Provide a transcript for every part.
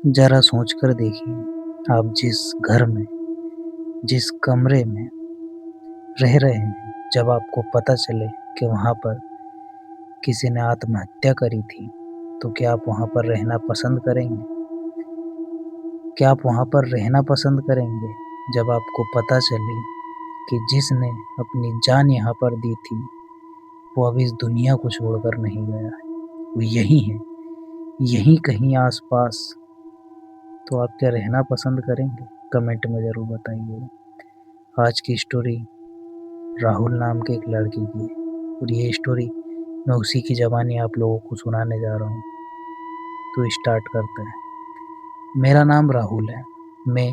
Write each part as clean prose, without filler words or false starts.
ज़रा सोच कर देखिए, आप जिस घर में, जिस कमरे में रह रहे हैं, जब आपको पता चले कि वहाँ पर किसी ने आत्महत्या करी थी, तो क्या आप वहाँ पर रहना पसंद करेंगे? क्या आप वहाँ पर रहना पसंद करेंगे, जब आपको पता चले कि जिसने अपनी जान यहाँ पर दी थी, वो अब इस दुनिया को छोड़कर नहीं गया है, वो यहीं है, यहीं कहीं आस-पास, तो आप क्या रहना पसंद करेंगे? कमेंट में ज़रूर बताइएगा। आज की स्टोरी राहुल नाम के एक लड़के की है और ये स्टोरी मैं उसी की ज़बानी आप लोगों को सुनाने जा रहा हूँ। तो स्टार्ट करते हैं। मेरा नाम राहुल है। मैं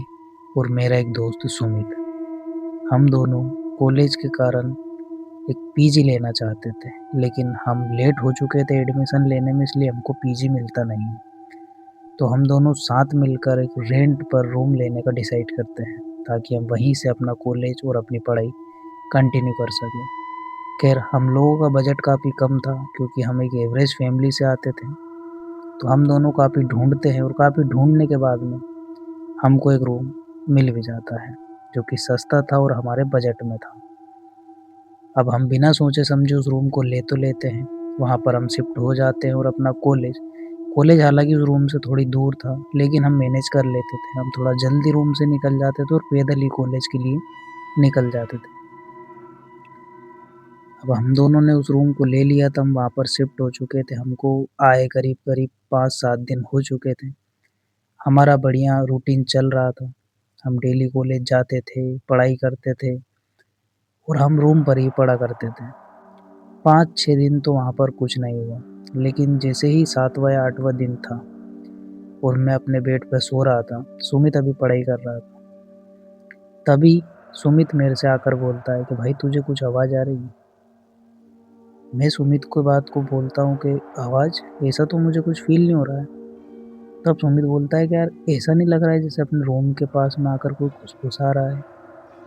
और मेरा एक दोस्त सुमित, हम दोनों कॉलेज के कारण एक पीजी लेना चाहते थे, लेकिन हम लेट हो चुके थे एडमिशन लेने में, इसलिए हमको पीजी मिलता नहीं है। तो हम दोनों साथ मिलकर एक रेंट पर रूम लेने का डिसाइड करते हैं, ताकि हम वहीं से अपना कॉलेज और अपनी पढ़ाई कंटिन्यू कर सकें। खैर हम लोगों का बजट काफ़ी कम था, क्योंकि हम एक एवरेज फैमिली से आते थे। तो हम दोनों काफ़ी ढूँढते हैं और काफ़ी ढूँढने के बाद में हमको एक रूम मिल भी जाता है, जो कि सस्ता था और हमारे बजट में था। अब हम बिना सोचे समझे उस रूम को ले तो लेते हैं, वहाँ पर हम शिफ्ट हो जाते हैं और अपना कॉलेज कॉलेज हालाँकि उस रूम से थोड़ी दूर था, लेकिन हम मैनेज कर लेते थे। हम थोड़ा जल्दी रूम से निकल जाते थे और पैदल ही कॉलेज के लिए निकल जाते थे। अब हम दोनों ने उस रूम को ले लिया था, हम वहाँ पर शिफ्ट हो चुके थे। हमको आए करीब-करीब 5-7 दिन हो चुके थे। हमारा बढ़िया रूटीन चल रहा था। हम डेली कॉलेज जाते थे, पढ़ाई करते थे और हम रूम पर ही पढ़ा करते थे। 5-6 दिन तो वहाँ पर कुछ नहीं हुआ, लेकिन जैसे ही 7वाँ या 8वाँ दिन था और मैं अपने बेड पे सो रहा था, सुमित अभी पढ़ाई कर रहा था। तभी सुमित मेरे से आकर बोलता है कि भाई तुझे कुछ आवाज़ आ रही है? मैं सुमित को बात को बोलता हूँ कि आवाज़? ऐसा तो मुझे कुछ फ़ील नहीं हो रहा है। तब सुमित बोलता है कि यार ऐसा नहीं लग रहा है जैसे अपने रूम के पास में आकर कोई फुसफुसा रहा है,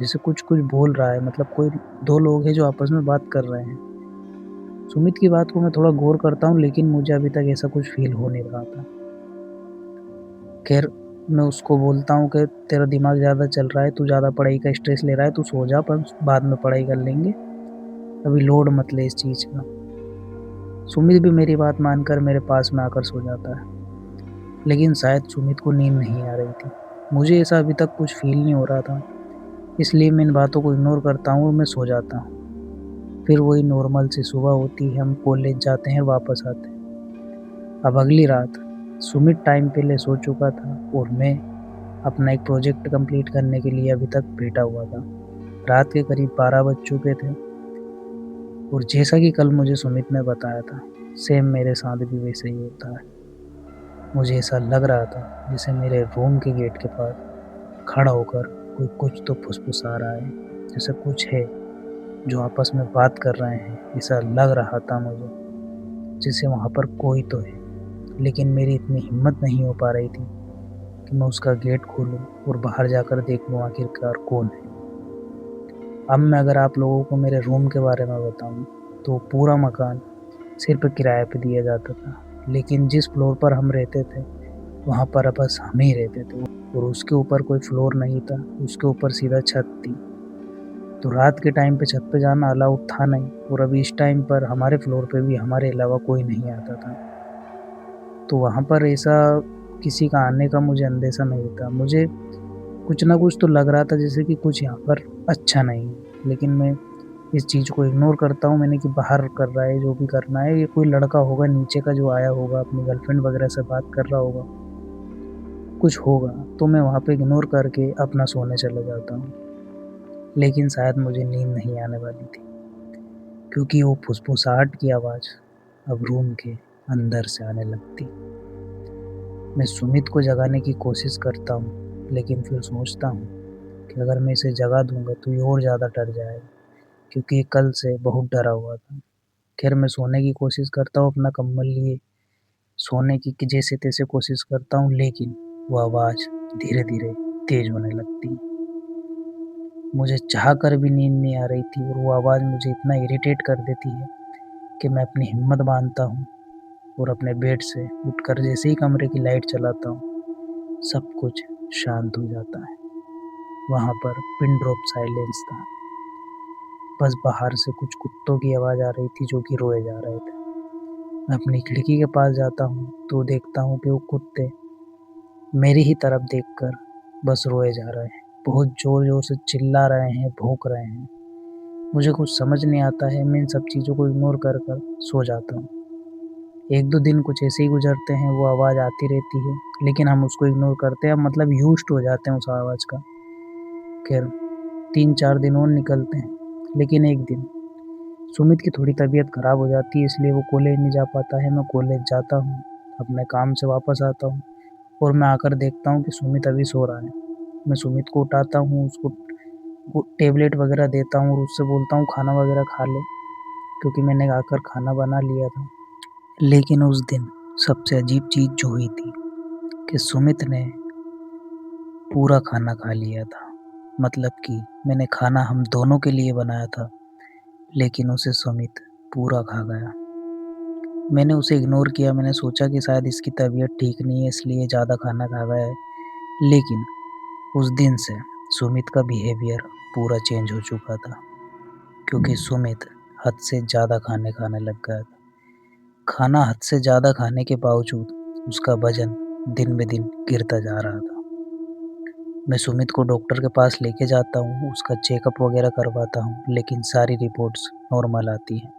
जैसे कुछ-कुछ बोल रहा है, मतलब कोई 2 लोग हैं जो आपस में बात कर रहे हैं। सुमित की बात को मैं थोड़ा गौर करता हूँ, लेकिन मुझे अभी तक ऐसा कुछ फ़ील हो नहीं रहा था। ख़ैर मैं उसको बोलता हूँ कि तेरा दिमाग ज़्यादा चल रहा है, तू ज़्यादा पढ़ाई का स्ट्रेस ले रहा है, तू सो जा, अपन बाद में पढ़ाई कर लेंगे, अभी लोड मत ले इस चीज़ का। सुमित भी मेरी बात मानकर मेरे पास में आकर सो जाता है, लेकिन शायद सुमित को नींद नहीं आ रही थी। मुझे ऐसा अभी तक कुछ फ़ील नहीं हो रहा था, इसलिए मैं इन बातों को इग्नोर करता हूँ और मैं सो जाता हूँ। फिर वही नॉर्मल सी सुबह होती है, हम कॉलेज जाते हैं, वापस आते हैं। अब अगली रात सुमित टाइम पहले सो चुका था और मैं अपना एक प्रोजेक्ट कंप्लीट करने के लिए अभी तक बैठा हुआ था। रात के करीब 12 बज चुके थे और जैसा कि कल मुझे सुमित ने बताया था, सेम मेरे साथ भी वैसे ही होता है। मुझे ऐसा लग रहा था जैसे मेरे रूम के गेट के पास खड़ा होकर कोई कुछ तो फुसफुसा रहा है, जैसे कुछ है जो आपस में बात कर रहे हैं। ऐसा लग रहा था मुझे जैसे वहाँ पर कोई तो है, लेकिन मेरी इतनी हिम्मत नहीं हो पा रही थी कि मैं उसका गेट खोलूँ और बाहर जाकर देख लूँ आखिरकार कौन है। अब मैं अगर आप लोगों को मेरे रूम के बारे में बताऊँ, तो पूरा मकान सिर्फ़ किराए पे दिया जाता था, लेकिन जिस फ्लोर पर हम रहते थे, वहाँ पर बस हम ही रहते थे और उसके ऊपर कोई फ्लोर नहीं था, उसके ऊपर सीधा छत थी। तो रात के टाइम पे छत पे जाना अलाउड था नहीं और अभी इस टाइम पर हमारे फ्लोर पे भी हमारे अलावा कोई नहीं आता था। तो वहाँ पर ऐसा किसी का आने का मुझे अंदेशा नहीं था। मुझे कुछ ना कुछ तो लग रहा था जैसे कि कुछ यहाँ पर अच्छा नहीं है, लेकिन मैं इस चीज़ को इग्नोर करता हूँ। मैंने कि बाहर कर रहा है, जो भी करना है, ये कोई लड़का होगा नीचे का जो आया होगा, अपनी गर्लफ्रेंड वगैरह से बात कर रहा होगा, कुछ होगा। तो मैं वहाँ पे इग्नोर करके अपना सोने चला जाता हूँ। लेकिन शायद मुझे नींद नहीं आने वाली थी, क्योंकि वो फुसफुसाहट की आवाज़ अब रूम के अंदर से आने लगती। मैं सुमित को जगाने की कोशिश करता हूँ, लेकिन फिर सोचता हूँ कि अगर मैं इसे जगा दूँगा तो ये और ज़्यादा डर जाएगा, क्योंकि ये कल से बहुत डरा हुआ था। खैर मैं सोने की कोशिश करता हूँ अपना कंबल लिए, सोने की कि जैसे-तैसे कोशिश करता हूँ, लेकिन वो आवाज़ धीरे-धीरे तेज़ होने लगती है। मुझे चाह कर भी नींद नहीं आ रही थी और वो आवाज़ मुझे इतना इरिटेट कर देती है कि मैं अपनी हिम्मत बाँधता हूँ और अपने बेड से उठकर जैसे ही कमरे की लाइट चलाता हूँ, सब कुछ शांत हो जाता है। वहाँ पर पिन ड्रॉप साइलेंस था। बस बाहर से कुछ कुत्तों की आवाज़ आ रही थी जो कि रोए जा रहे थे। मैं अपनी खिड़की के पास जाता हूँ तो देखता हूँ कि वो कुत्ते मेरी ही तरफ देखकर बस रोए जा रहे हैं। बहुत ज़ोर-ज़ोर से चिल्ला रहे हैं, भौंक रहे हैं। मुझे कुछ समझ नहीं आता है, मैं इन सब चीज़ों को इग्नोर कर कर सो जाता हूँ। 1-2 दिन कुछ ऐसे ही गुज़रते हैं, वो आवाज़ आती रहती है, लेकिन हम उसको इग्नोर करते हैं, मतलब यूज़्ड हो जाते हैं उस आवाज़ का। खैर 3-4 दिन और निकलते हैं, लेकिन एक दिन सुमित की थोड़ी तबीयत ख़राब हो जाती है, इसलिए वो कॉलेज नहीं जा पाता है। मैं कॉलेज जाता हूँ, अपने काम से वापस आता हूँ और मैं आकर देखता हूँ कि सुमित अभी सो रहा है। मैं सुमित को उठाता हूँ, उसको वो टैबलेट वगैरह देता हूँ और उससे बोलता हूँ खाना वगैरह खा ले, क्योंकि मैंने आकर खाना बना लिया था। लेकिन उस दिन सबसे अजीब चीज़ जो हुई थी कि सुमित ने पूरा खाना खा लिया था। मतलब कि मैंने खाना हम दोनों के लिए बनाया था, लेकिन उसे सुमित पूरा खा गया। मैंने उसे इग्नोर किया, मैंने सोचा कि शायद इसकी तबीयत ठीक नहीं है इसलिए ज़्यादा खाना खा गया है। लेकिन उस दिन से सुमित का बिहेवियर पूरा चेंज हो चुका था, क्योंकि सुमित हद से ज़्यादा खाने लग गया था। खाना हद से ज़्यादा खाने के बावजूद उसका वज़न दिन-ब-दिन गिरता जा रहा था। मैं सुमित को डॉक्टर के पास लेके जाता हूँ, उसका चेकअप वगैरह करवाता हूँ, लेकिन सारी रिपोर्ट्स नॉर्मल आती हैं।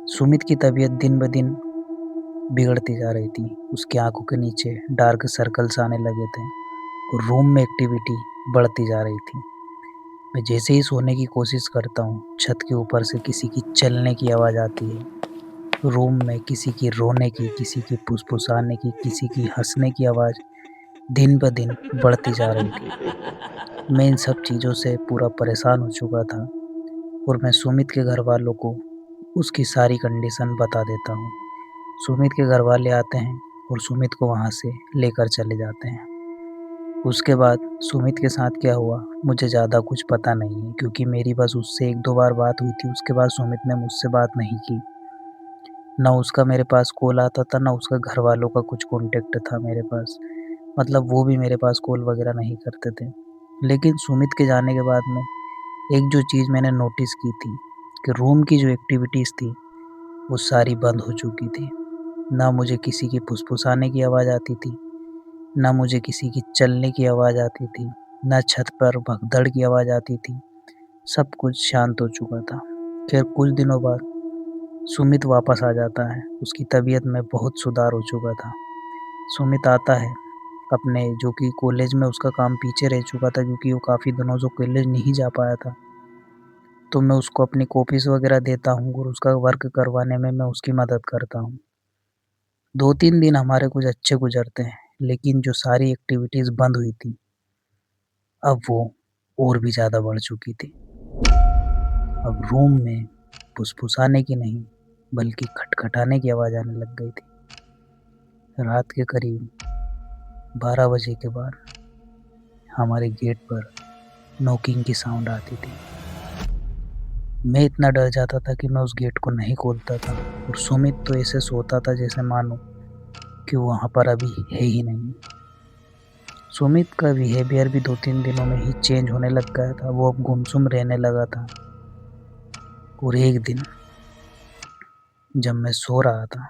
सुमित की तबीयत दिन-ब-दिन बिगड़ती जा रही थी। उसकी आँखों के नीचे डार्क सर्कल्स आने लगे थे और रूम में एक्टिविटी बढ़ती जा रही थी। मैं जैसे ही सोने की कोशिश करता हूँ, छत के ऊपर से किसी की चलने की आवाज़ आती है। रूम में किसी की रोने की, किसी की फुसफुसाने की, किसी की हँसने की आवाज़ दिन-ब-दिन बढ़ती जा रही थी। मैं इन सब चीज़ों से पूरा परेशान हो चुका था और मैं सुमित के घरवालों को उसकी सारी कंडीशन बता देता हूँ। सुमित के घरवाले आते हैं और सुमित को वहाँ से लेकर चले जाते हैं। उसके बाद सुमित के साथ क्या हुआ मुझे ज़्यादा कुछ पता नहीं है, क्योंकि मेरी बस उससे 1-2 बार बात हुई थी। उसके बाद सुमित ने मुझसे बात नहीं की। ना उसका मेरे पास कॉल आता था, ना उसका घरवालों का कुछ कॉन्टैक्ट था मेरे पास। मतलब वो भी मेरे पास कॉल वगैरह नहीं करते थे। लेकिन सुमित के जाने के बाद में एक जो चीज़ मैंने नोटिस की थी कि रूम की जो एक्टिविटीज़ थी, वो सारी बंद हो चुकी थी। ना मुझे किसी की फुसफुसाने की आवाज़ आती थी, ना मुझे किसी की चलने की आवाज़ आती थी, ना छत पर भगदड़ की आवाज़ आती थी। सब कुछ शांत हो चुका था। खैर कुछ दिनों बाद सुमित वापस आ जाता है। उसकी तबीयत में बहुत सुधार हो चुका था। सुमित आता है अपने, जो कि कॉलेज में उसका काम पीछे रह चुका था, क्योंकि वो काफ़ी दिनों से कॉलेज नहीं जा पाया था। तो मैं उसको अपनी कॉपीज़ वगैरह देता हूँ और उसका वर्क करवाने में मैं उसकी मदद करता हूँ। 2-3 दिन हमारे कुछ अच्छे गुज़रते हैं, लेकिन जो सारी एक्टिविटीज़ बंद हुई थी, अब वो और भी ज़्यादा बढ़ चुकी थी। अब रूम में फुसफुसाने की नहीं, बल्कि खटखटाने की आवाज़ आने लग गई थी। रात के करीब 12 बजे के बाद हमारे गेट पर नॉकिंग की साउंड आती थी। मैं इतना डर जाता था कि मैं उस गेट को नहीं खोलता था और सुमित तो ऐसे सोता था जैसे मानो कि वो वहाँ पर अभी है ही नहीं। सुमित का बिहेवियर भी 2-3 दिनों में ही चेंज होने लग गया था। वो अब गुमसुम रहने लगा था और एक दिन जब मैं सो रहा था,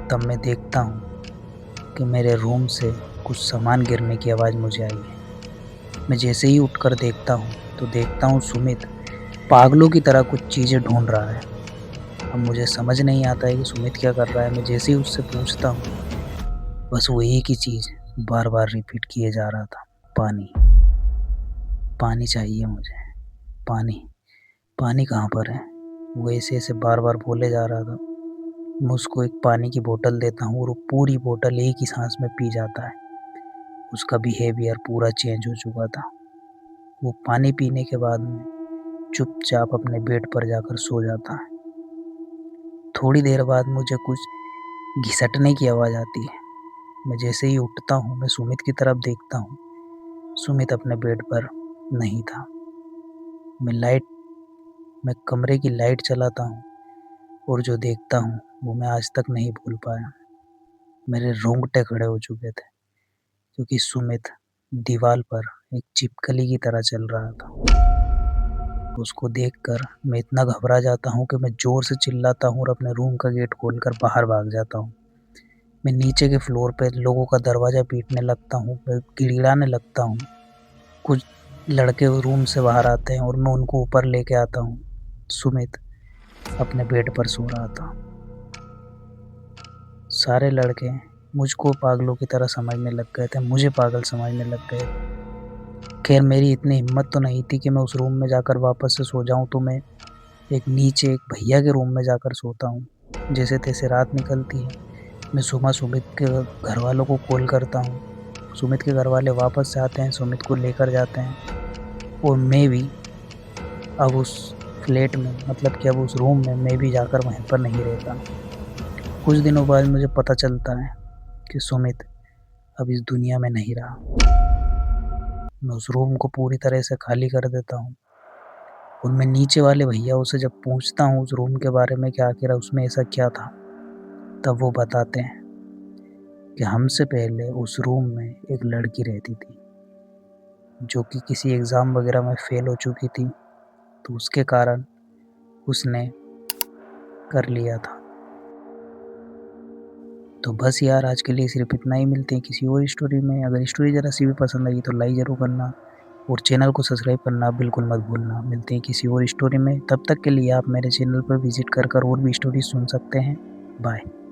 तब मैं देखता हूँ कि मेरे रूम से कुछ सामान गिरने की आवाज़ मुझे आई है। मैं जैसे ही उठकर देखता हूँ, तो देखता हूँ सुमित पागलों की तरह कुछ चीज़ें ढूँढ रहा है। अब मुझे समझ नहीं आता है कि सुमित क्या कर रहा है। मैं जैसे ही उससे पूछता हूँ, बस वो एक ही चीज़ बार-बार रिपीट किए जा रहा था, पानी, पानी चाहिए मुझे, पानी, पानी कहाँ पर है? वो ऐसे-ऐसे बार-बार बोले जा रहा था। मैं उसको एक पानी की बोतल देता हूँ और वो पूरी बोतल एक ही साँस में पी जाता है। उसका बिहेवियर पूरा चेंज हो चुका था। वो पानी पीने के बाद में चुपचाप अपने बेड पर जाकर सो जाता है। थोड़ी देर बाद मुझे कुछ घिसटने की आवाज़ आती है। मैं जैसे ही उठता हूँ, मैं सुमित की तरफ देखता हूँ। सुमित अपने बेड पर नहीं था। मैं लाइट मैं कमरे की लाइट चलाता हूँ और जो देखता हूँ, वो मैं आज तक नहीं भूल पाया। मेरे रोंगटे खड़े हो चुके थे। क्योंकि सुमित दीवार पर एक छिपकली की तरह चल रहा था। उसको देखकर मैं इतना घबरा जाता हूँ कि मैं ज़ोर से चिल्लाता हूँ और अपने रूम का गेट खोलकर बाहर भाग जाता हूँ। मैं नीचे के फ्लोर पे लोगों का दरवाज़ा पीटने लगता हूँ, मैं गिड़गिड़ाने लगता हूँ। कुछ लड़के रूम से बाहर आते हैं और मैं उनको ऊपर लेके आता हूँ। सुमित अपने बेड पर सो रहा था। सारे लड़के मुझको पागलों की तरह समझने लग गए थे, मुझे पागल समझने लग गए। खैर मेरी इतनी हिम्मत तो नहीं थी कि मैं उस रूम में जाकर वापस से सो जाऊँ, तो मैं एक नीचे एक भैया के रूम में जाकर सोता हूँ। जैसे-तैसे रात निकलती है। मैं सुबह सुमित के घरवालों को कॉल करता हूँ। सुमित के घरवाले वापस से आते हैं, सुमित को लेकर जाते हैं और मैं भी अब उस फ्लैट में मतलब कि अब उस रूम में मैं भी जाकर वहीं पर नहीं रहता। कुछ दिनों बाद मुझे पता चलता है कि सुमित अब इस दुनिया में नहीं रहा। मैं उस रूम को पूरी तरह से खाली कर देता हूँ और मैं नीचे वाले भैयाओं से जब पूछता हूँ उस रूम के बारे में कि आखिर उसमें ऐसा क्या था, तब वो बताते हैं कि हमसे पहले उस रूम में एक लड़की रहती थी, जो कि किसी एग्ज़ाम वग़ैरह में फ़ेल हो चुकी थी, तो उसके कारण उसने कर लिया था। तो बस यार आज के लिए सिर्फ़ इतना ही, मिलते हैं किसी और स्टोरी में। अगर स्टोरी ज़रा-सी भी पसंद आई तो लाइक ज़रूर करना और चैनल को सब्सक्राइब करना बिल्कुल मत भूलना। मिलते हैं किसी और स्टोरी में, तब तक के लिए आप मेरे चैनल पर विज़िट कर और भी स्टोरी सुन सकते हैं। बाय।